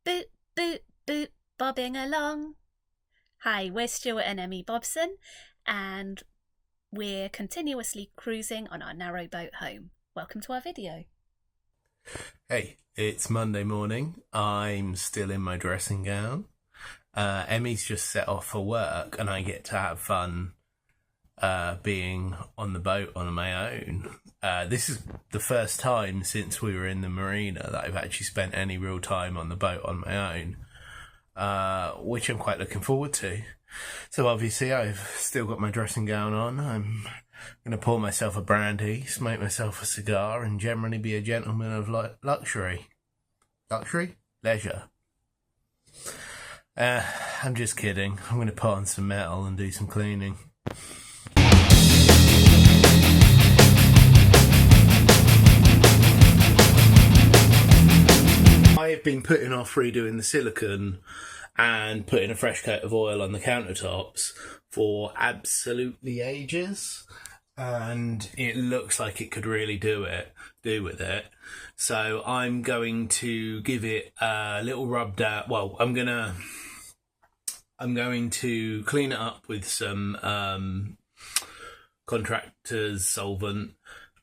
Boot, boot, boot, bobbing along. Hi, we're Stuart and Emmie Bobson, and we're continuously cruising on our narrowboat home. Welcome to our video. Hey, it's Monday morning. I'm still in my dressing gown. Emmy's just set off for work, and I get to have fun being on the boat on my own. This is the first time since we were in the marina that I've actually spent any real time on the boat on my own, which I'm quite looking forward to. So obviously I've still got my dressing gown on. I'm going to pour myself a brandy, smoke myself a cigar, and generally be a gentleman of luxury. Luxury? Leisure. I'm just kidding. I'm going to put on some metal and do some cleaning. I have been putting off redoing the silicone and putting a fresh coat of oil on the countertops for absolutely ages, and it looks like it could really do with it. So I'm going to give it a little rub down. Well, I'm going to clean it up with some contractor's solvent,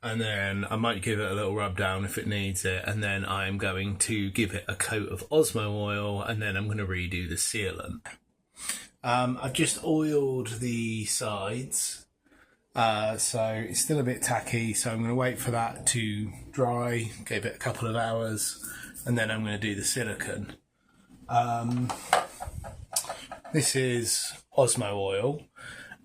and then I might give it a little rub down if it needs it, and then I'm going to give it a coat of Osmo oil, and then I'm going to redo the sealant. I've just oiled the sides, so it's still a bit tacky, so I'm going to wait for that to dry, give it a couple of hours, and then I'm going to do the silicone. This is Osmo oil.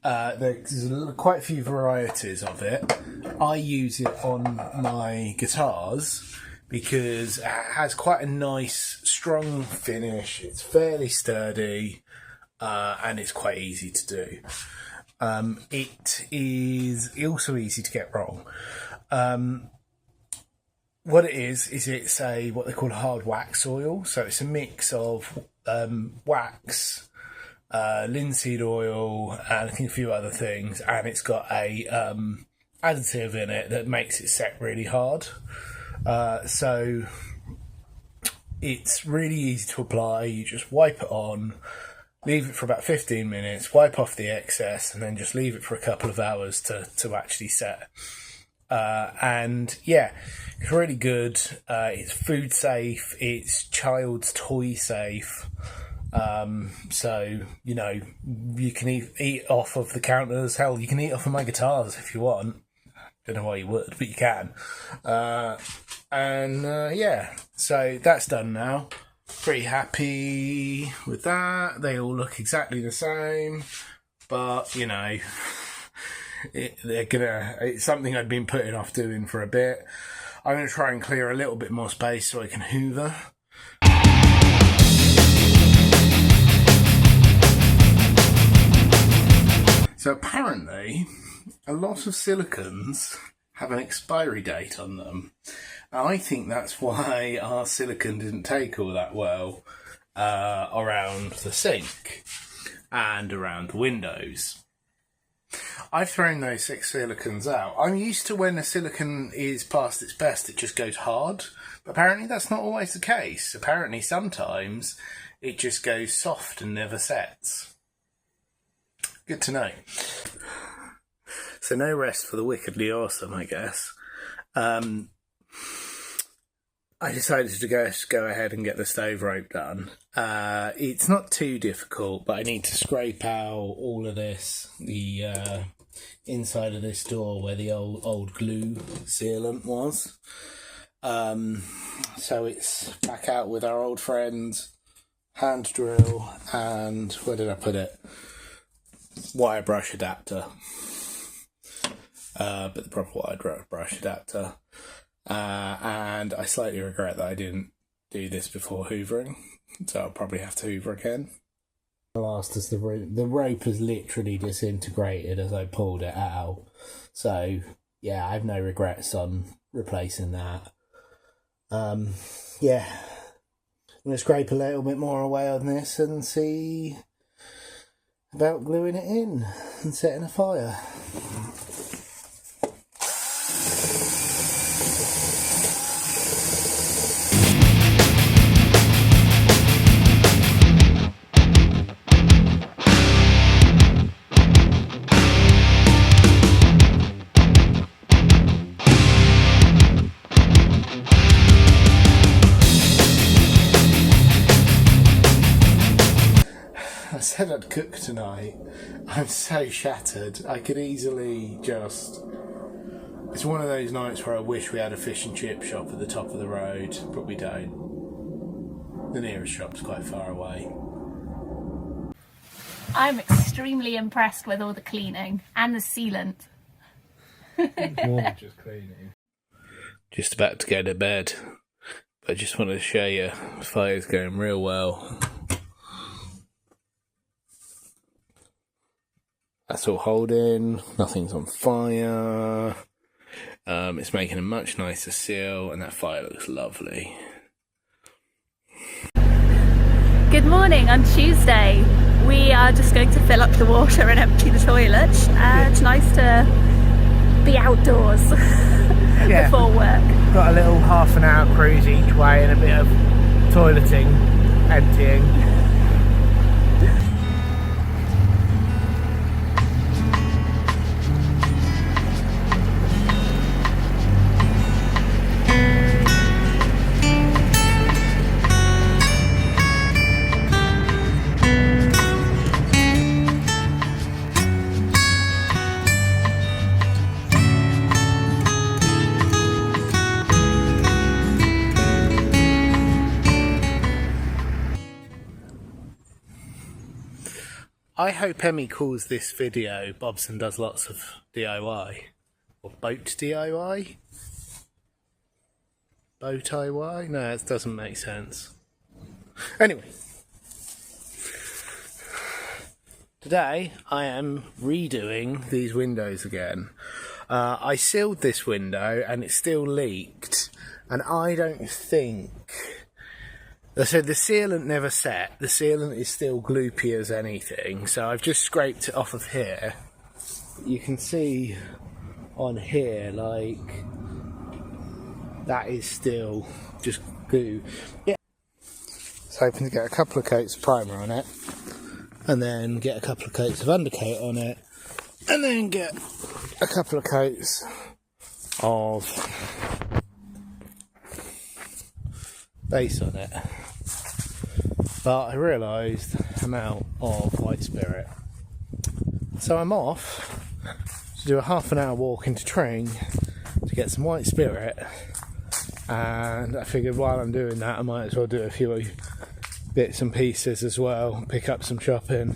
There's quite a few varieties of it. I use it on my guitars because it has quite a nice, strong finish. It's fairly sturdy, and it's quite easy to do. It is also easy to get wrong. What it is it's what they call a hard wax oil. So it's a mix of wax, linseed oil, and I think a few other things, and it's got a additive in it that makes it set really hard. So it's really easy to apply. You just wipe it on, leave it for about 15 minutes, wipe off the excess, and then just leave it for a couple of hours to actually set. And yeah, it's really good. It's food safe, it's child's toy safe. So, you know, you can eat off of the counters. Hell, you can eat off of my guitars if you want. Don't know why you would, but you can. Yeah, so that's done now. Pretty happy with that. They all look exactly the same, but you know, it's something I'd been putting off doing for a bit. I'm gonna try and clear a little bit more space so I can hoover. So apparently, a lot of silicones have an expiry date on them. I think that's why our silicone didn't take all that well around the sink and around the windows. I've thrown those 6 silicones out. I'm used to when a silicone is past its best, it just goes hard. But apparently that's not always the case. Apparently sometimes it just goes soft and never sets. Good to know. So no rest for the wickedly awesome, I guess. I decided to go ahead and get the stove rope done. It's not too difficult, but I need to scrape out all of this, the inside of this door where the old glue sealant was. So it's back out with our old friends, hand drill, and where did I put it? Wire brush adapter, but the proper wire brush adapter, and I slightly regret that I didn't do this before hoovering, so I'll probably have to hoover again. Last as the rope has literally disintegrated as I pulled it out, so yeah, I have no regrets on replacing that. Yeah, I'm going to scrape a little bit more away on this and see about gluing it in and setting a fire. said I'd cook tonight. I'm so shattered. I could easily just... It's one of those nights where I wish we had a fish and chip shop at the top of the road, but we don't. The nearest shop's quite far away. I'm extremely impressed with all the cleaning and the sealant. More than just cleaning. Just about to go to bed, but I just wanted to show you the fire's going real well. That's all holding, nothing's on fire. It's making a much nicer seal, and that fire looks lovely. Good morning on Tuesday. We are just going to fill up the water and empty the toilet. It's nice to be outdoors before work. Got a little half an hour cruise each way and a bit of toileting, emptying. I hope Emmy calls this video Bobson does lots of DIY. Or boat DIY? Boat DIY? No, it doesn't make sense. Anyway. Today I am redoing these windows again. I sealed this window and it still leaked. And I don't think... So the sealant never set. The sealant is still gloopy as anything. So I've just scraped it off of here. You can see on here, like, that is still just goo. Yeah. So hoping to get a couple of coats of primer on it. And then get a couple of coats of undercoat on it. And then get a couple of coats of base on it. But I realised I'm out of white spirit. So I'm off to do a half an hour walk into Tring to get some white spirit. And I figured while I'm doing that I might as well do a few bits and pieces as well, pick up some shopping.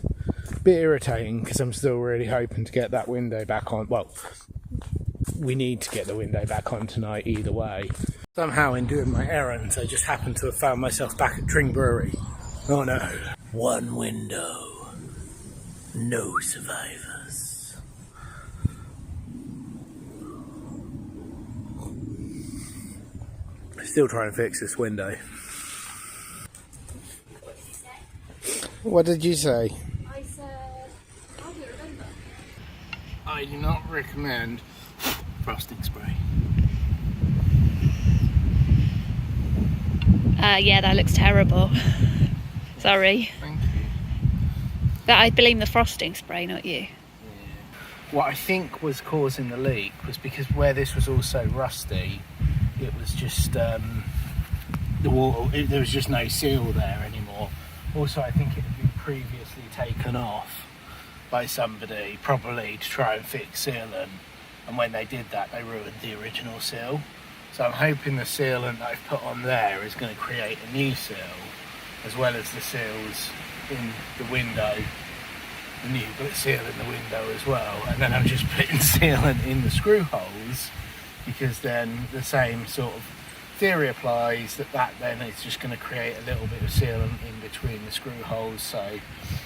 Bit irritating because I'm still really hoping to get that window back on. Well, we need to get the window back on tonight either way. Somehow in doing my errands I just happened to have found myself back at Tring Brewery. Oh no. One window, no survivors. Still trying to fix this window. What did you say? I said, I don't remember. I do not recommend frosting spray. Yeah, that looks terrible. Sorry. Thank you. But I blame the frosting spray, not you. Yeah. What I think was causing the leak was because where this was also rusty, it was just the wall. There was just no seal there anymore. Also, I think it had been previously taken off by somebody, probably to try and fix sealant. And when they did that, they ruined the original seal. So I'm hoping the sealant that I've put on there is going to create a new seal, as well as the seals in the window, the new seal in the window as well. And then I'm just putting sealant in the screw holes, because then the same sort of theory applies, that then it's just going to create a little bit of sealant in between the screw holes. So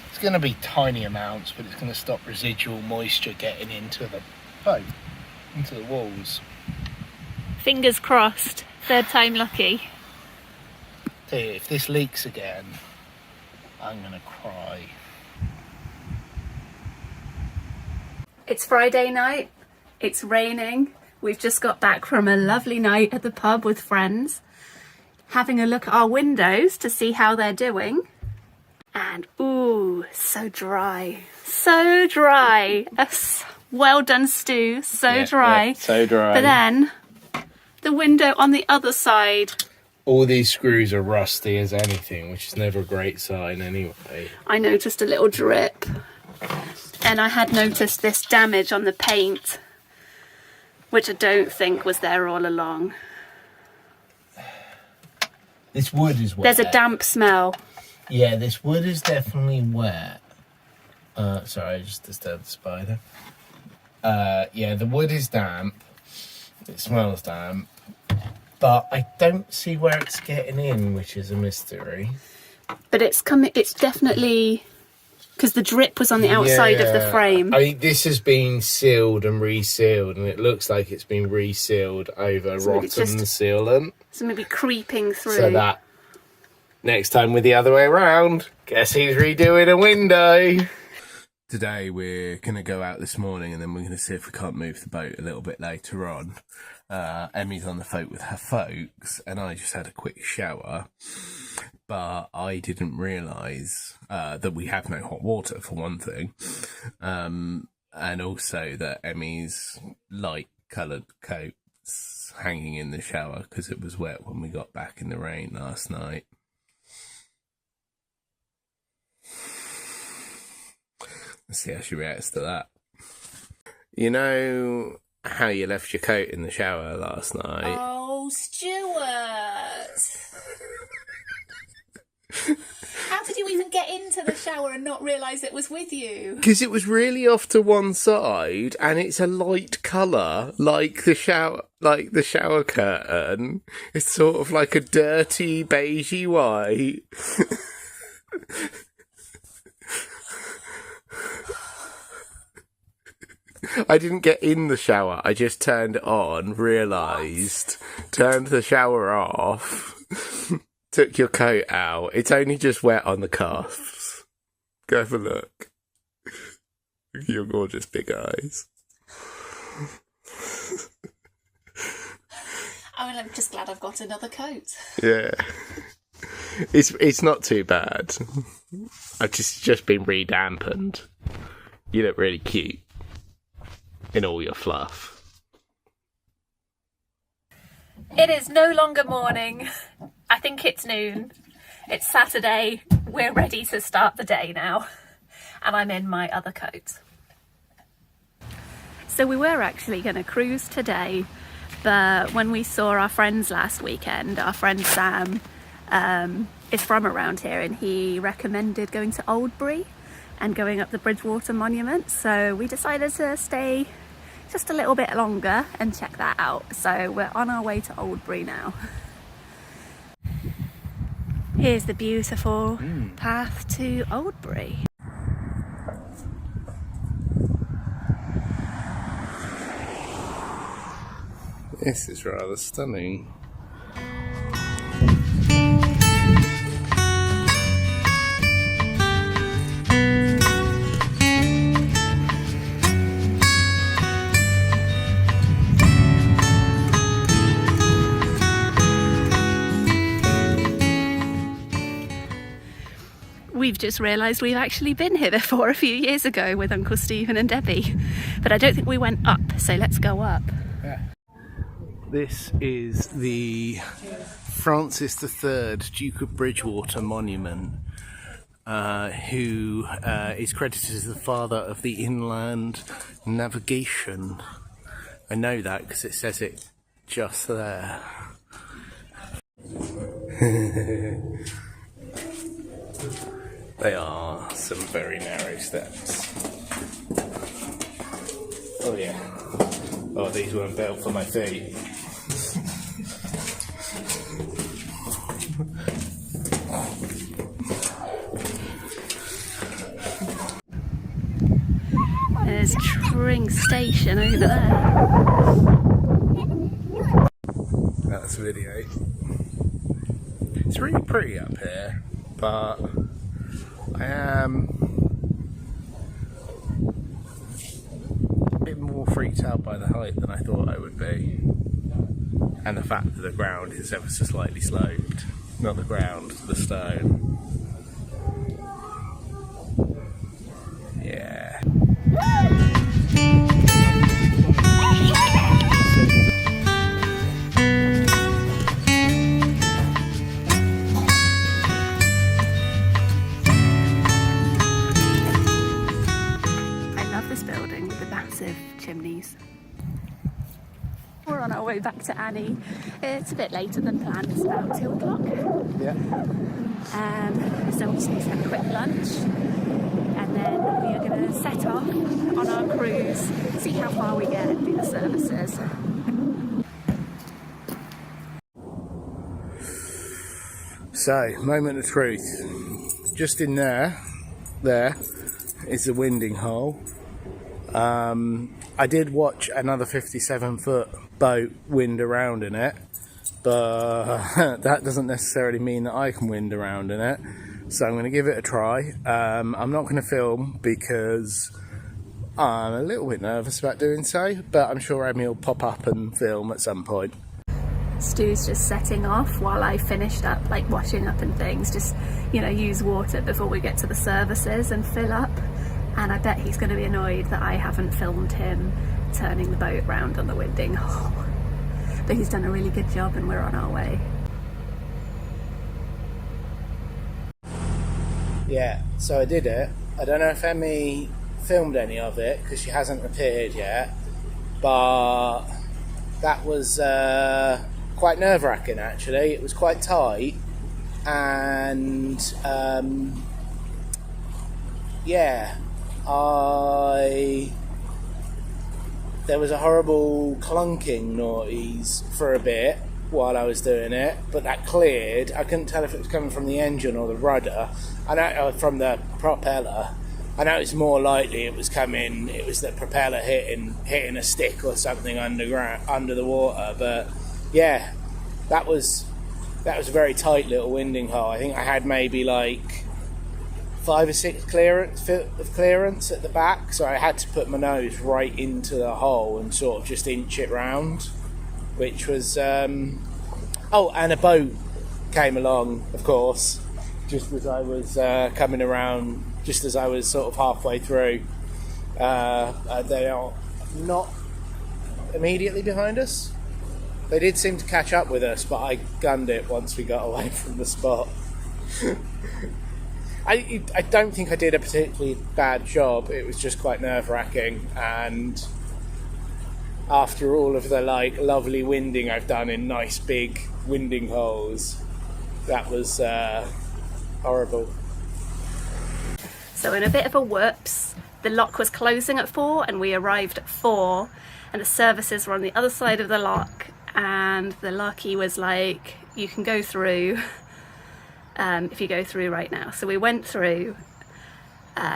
it's going to be tiny amounts, but it's going to stop residual moisture getting into the boat, into the walls. Fingers crossed. Third time lucky. Tell you, if this leaks again, I'm gonna cry. It's Friday night. It's raining. We've just got back from a lovely night at the pub with friends, having a look at our windows to see how they're doing. And ooh, so dry. So dry. Well done, Stu. So dry. Yeah, so dry. But then the window on the other side All these screws are rusty as anything, which is never a great sign anyway. I noticed a little drip, and I had noticed this damage on the paint, which I don't think was there all along. This wood is wet. There's a damp smell. Yeah, this wood is definitely wet. Sorry, I just disturbed the spider. Yeah, the wood is damp. It smells damp. But I don't see where it's getting in, which is a mystery. But it's coming. It's definitely because the drip was on the outside of the frame. I mean, this has been sealed and resealed, and it looks like it's been resealed over rotten sealant. So maybe creeping through. So that next time we're the other way around, guess who's redoing a window? Today we're going to go out this morning and then we're going to see if we can't move the boat a little bit later on. Emmie's on the boat with her folks and I just had a quick shower, but I didn't realise that we have no hot water for one thing, and also that Emmie's light coloured coat's hanging in the shower because it was wet when we got back in the rain last night. Let's see how she reacts to that. You know how you left your coat in the shower last night? Oh, Stuart! How did you even get into the shower and not realise it was with you? Because it was really off to one side, and it's a light colour, like the shower curtain. It's sort of like a dirty beigey white. I didn't get in the shower. I just turned it on, realised, turned the shower off, took your coat out. It's only just wet on the cuffs. Go have a look. Look at your gorgeous big eyes. I mean, I'm just glad I've got another coat. Yeah. It's not too bad. I've just been re-dampened. You look really cute. In all your fluff. It is no longer morning. I think it's noon. It's Saturday. We're ready to start the day now. And I'm in my other coat. So we were actually going to cruise today, but when we saw our friends last weekend, our friend Sam is from around here and he recommended going to Aldbury and going up the Bridgewater Monument. So we decided to stay just a little bit longer and check that out. So we're on our way to Aldbury now. Here's the beautiful path to Aldbury. This is rather stunning. We've just realised we've actually been here before a few years ago with Uncle Stephen and Debbie, but I don't think we went up, so let's go up. Yeah. This is the Francis III Duke of Bridgewater Monument, who is credited as the father of the inland navigation. I know that because it says it just there. They are some very narrow steps. Oh yeah. Oh, these weren't built for my feet. There's Tring Station over there. That's video. It's really pretty up here, but I am a bit more freaked out by the height than I thought I would be. And the fact that the ground is ever so slightly sloped. Not the ground, the stone. Yeah. way back to Annie. It's a bit later than planned, it's about 2 o'clock. Yeah. So we just need to have a quick lunch, and then we are going to set off on our cruise, see how far we get, and do the services. So, moment of truth. Just in there is the winding hole. I did watch another 57-foot boat wind around in it, but that doesn't necessarily mean that I can wind around in it. So I'm going to give it a try. I'm not going to film because I'm a little bit nervous about doing so, but I'm sure Emmie will pop up and film at some point. Stu's just setting off while I finished up, like washing up and things, just, you know, use water before we get to the services and fill up. And I bet he's going to be annoyed that I haven't filmed him turning the boat round on the winding hole. But he's done a really good job and we're on our way. Yeah, so I did it. I don't know if Emmie filmed any of it because she hasn't appeared yet, but that was quite nerve-wracking actually. It was quite tight, and yeah, there was a horrible clunking noise for a bit while I was doing it, but that cleared. I couldn't tell if it was coming from the engine or the rudder. I know from the propeller. I know it's more likely it was the propeller hitting a stick or something underground, under the water. But yeah, that was a very tight little winding hole. I think I had maybe like 5 or 6 clearance at the back, so I had to put my nose right into the hole and sort of just inch it round, which was oh, and a boat came along, of course, just as I was coming around, just as I was sort of halfway through. They are not immediately behind us. They did seem to catch up with us, but I gunned it once we got away from the spot. I don't think I did a particularly bad job. It was just quite nerve-wracking, and after all of the like lovely winding I've done in nice big winding holes, that was horrible. So in a bit of a whoops, the lock was closing at 4 and we arrived at 4, and the services were on the other side of the lock, and the lockie was like, you can go through if you go through right now. So we went through,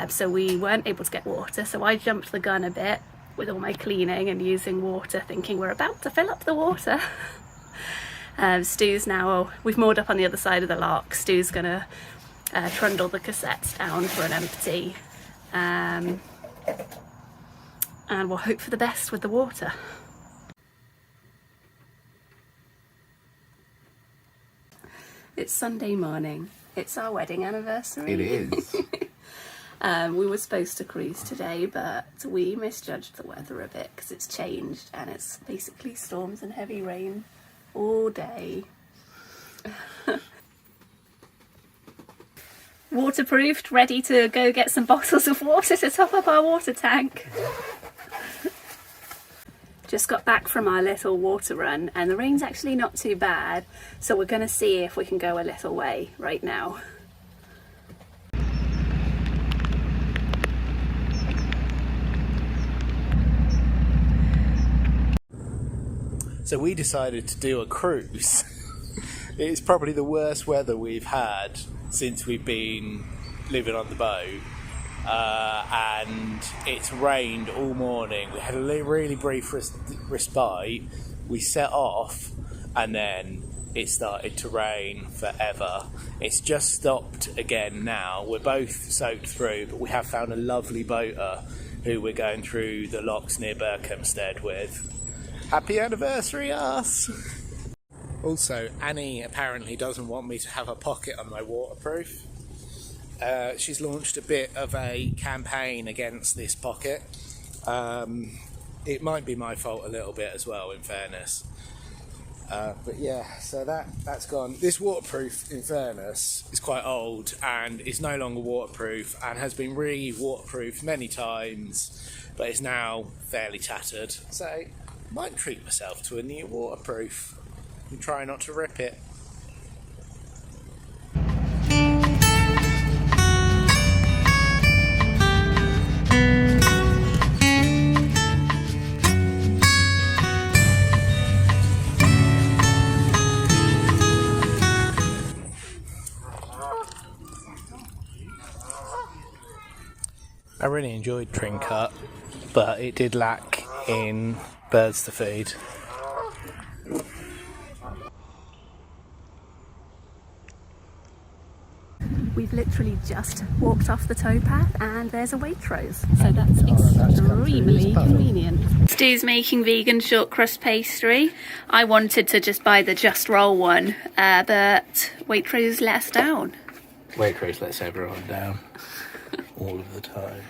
so we weren't able to get water, so I jumped the gun a bit with all my cleaning and using water, thinking we're about to fill up the water. Stu's now, we've moored up on the other side of the lock. Stu's gonna trundle the cassettes down for an empty, and we'll hope for the best with the water. It's Sunday morning. It's our wedding anniversary. It is. We were supposed to cruise today, but we misjudged the weather a bit because it's changed and it's basically storms and heavy rain all day. Waterproofed, ready to go get some bottles of water to top up our water tank. Just got back from our little water run and the rain's actually not too bad, so we're going to see if we can go a little way right now. So we decided to do a cruise. It's probably the worst weather we've had since we've been living on the boat. And it's rained all morning. We had a really brief respite. We set off and then it started to rain forever. It's just stopped again now. We're both soaked through, but we have found a lovely boater who we're going through the locks near Berkhamsted with. Happy anniversary, us! Also, Annie apparently doesn't want me to have a pocket on my waterproof. She's launched a bit of a campaign against this pocket. It might be my fault a little bit as well, in fairness. But yeah, so that's gone. This waterproof, in fairness, is quite old and is no longer waterproof and has been re-waterproofed many times, but is now fairly tattered. So Might treat myself to a new waterproof and try not to rip it. I really enjoyed Trincut, but it did lack in birds to feed. We've literally just walked off the towpath and there's a Waitrose, so that's extremely convenient. Stu's making vegan short crust pastry. I wanted to just buy the Just Roll one, but Waitrose let us down. Waitrose lets everyone down. All of the time.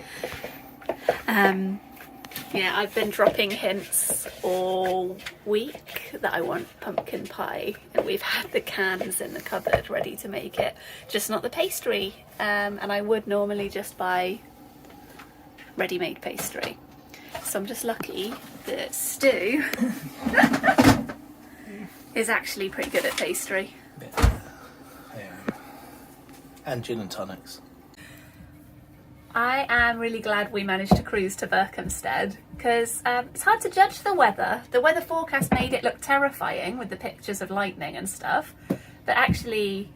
Yeah, I've been dropping hints all week that I want pumpkin pie, and we've had the cans in the cupboard ready to make it, just not the pastry. And I would normally just buy ready-made pastry. So I'm just lucky that Stu is actually pretty good at pastry. Yeah, I am. And gin and tonics. I am really glad we managed to cruise to Berkhamsted, because it's hard to judge the weather. The weather forecast made it look terrifying with the pictures of lightning and stuff, but actually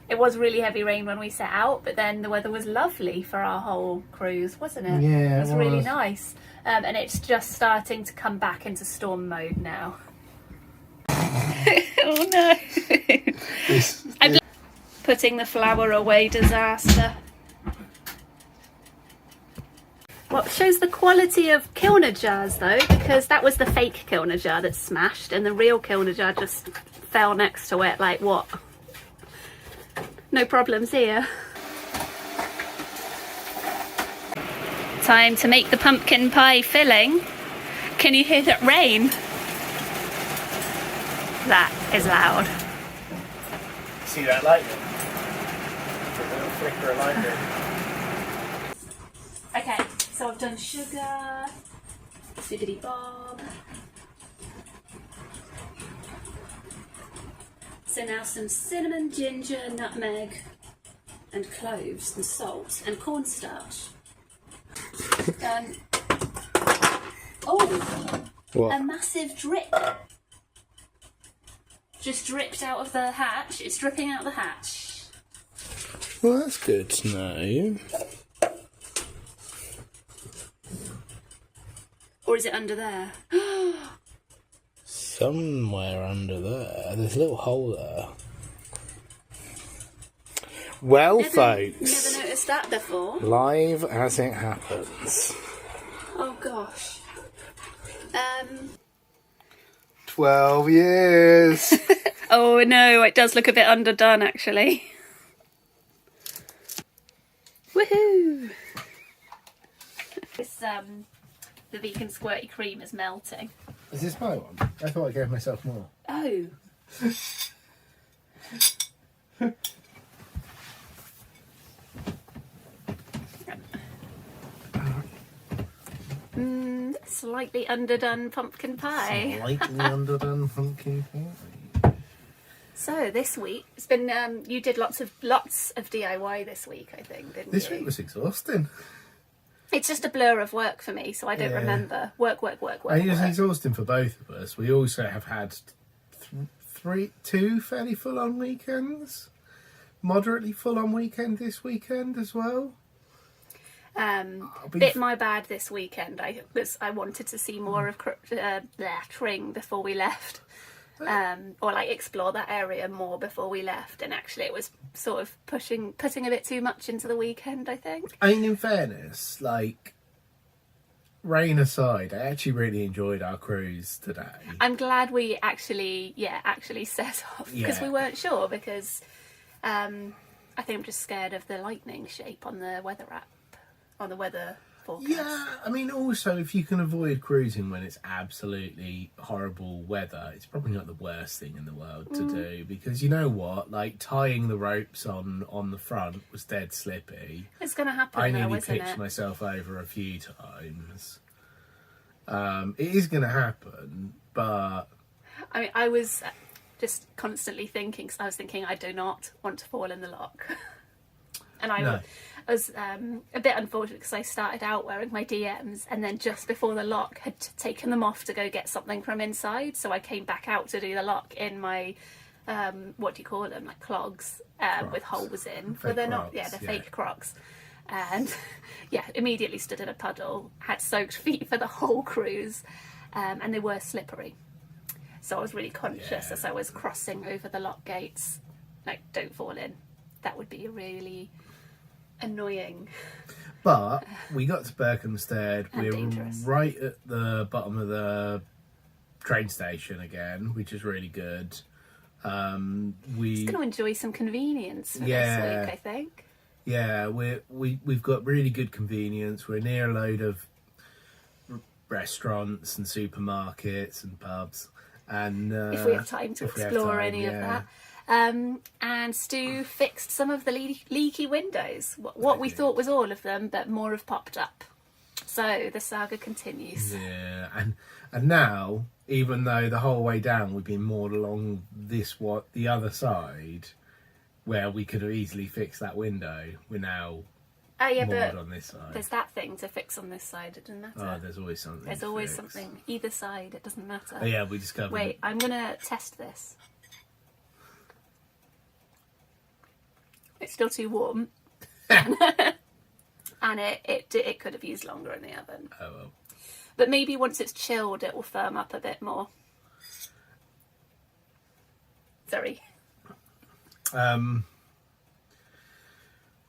it was really heavy rain when we set out, but then the weather was lovely for our whole cruise, wasn't it? Yeah, it was really nice. And it's just starting to come back into storm mode now. Oh no. I'm putting the flour away disaster. What shows the quality of Kilner jars though, because that was the fake Kilner jar that smashed and the real Kilner jar just fell next to it like what? No problems here. Time to make the pumpkin pie filling. Can you hear that rain? That is loud. See that lightning? A little flicker of lightning. Okay, so I've done sugar, bibbidi bob. So now some cinnamon, ginger, nutmeg, and cloves, and salt, and cornstarch. Done. Oh, What? a massive drip. Just dripped out of the hatch. It's dripping out the hatch. Well, that's good to know. Or is it under there? Somewhere under there. There's a little hole there. Well, folks. Never noticed that before. Live as it happens. Oh gosh. 12 years. Oh no, it does look a bit underdone actually. Woohoo! This the vegan squirty cream is melting. Is this my one? I thought I gave myself more. Oh. Slightly underdone pumpkin pie. Slightly underdone pumpkin pie. So this week it's been you did lots of DIY this week, I think, didn't you? This week was exhausting. It's just a blur of work for me, so I don't remember. Work. I think it's exhausting for both of us. We also have had two fairly full-on weekends. Moderately full-on weekend this weekend as well. Bit my bad this weekend. I wanted to see more of Tring before we left, or like explore that area more before we left. And actually, it was sort of putting a bit too much into the weekend, I think. I mean, in fairness, like rain aside, I actually really enjoyed our cruise today. I'm glad we actually set off because we weren't sure because I think I'm just scared of the lightning shape on the weather app. On the weather forecast. Yeah, I mean, also, if you can avoid cruising when it's absolutely horrible weather, it's probably not the worst thing in the world to do, because you know what? Like, tying the ropes on the front was dead slippy. It's going to happen I now, nearly isn't pitched it? myself over a few times. It is going to happen, but I mean, I was just constantly thinking, because I was thinking I do not want to fall in the lock. And I was a bit unfortunate because I started out wearing my DMs and then just before the lock had taken them off to go get something from inside. So I came back out to do the lock in my, what do you call them, like clogs with holes in. Well, they're not, they're fake Crocs. And immediately stood in a puddle, had soaked feet for the whole cruise, and they were slippery. So I was really conscious as I was crossing over the lock gates, like, don't fall in. That would be really annoying. But we got to Berkhamsted. We're dangerous. right at the bottom of the train station again, which is really good. Just going to enjoy some convenience for this week, I think. Yeah, we've got really good convenience. We're near a load of restaurants and supermarkets and pubs. And if we have time to explore any of that. And Stu fixed some of the leaky windows. What we thought was all of them, but more have popped up. So the saga continues. Yeah, and now, even though the whole way down we've been moored along the other side, where we could have easily fixed that window, we're now moored on this side. There's that thing to fix on this side. It doesn't matter. Oh, there's always something. There's always something. Either side, it doesn't matter. Oh, yeah, we discovered. Wait, I'm gonna test this. It's still too warm, and it could have used longer in the oven. Oh well. But maybe once it's chilled, it will firm up a bit more. Sorry.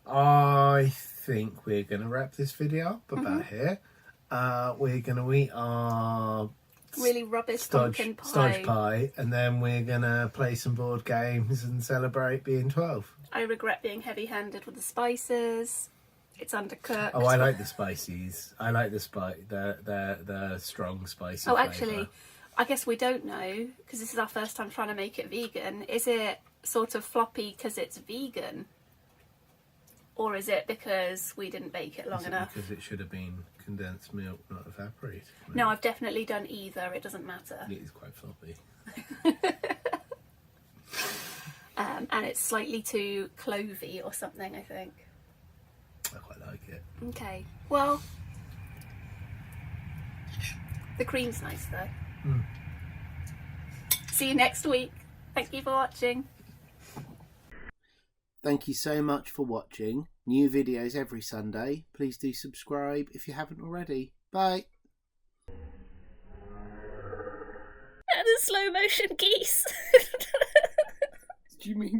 I think we're going to wrap this video up about here. We're going to eat our really rubbish pumpkin pie. Stodge pie, and then we're going to play some board games and celebrate being 12. I regret being heavy-handed with the spices. It's undercooked. Oh, I like the spices. I like the strong spicy Oh, actually, flavour. I guess we don't know, because this is our first time trying to make it vegan. Is it sort of floppy because it's vegan? Or is it because we didn't bake it long enough? Because it should have been condensed milk, not evaporated milk. No, I've definitely done either. It doesn't matter. It is quite floppy. And it's slightly too clovey or something, I think. I quite like it. Okay, well, the cream's nice though. See you next week. Thank you for watching. Thank you so much for watching. New videos every Sunday. Please do subscribe if you haven't already. Bye. And the slow motion geese. Do you mean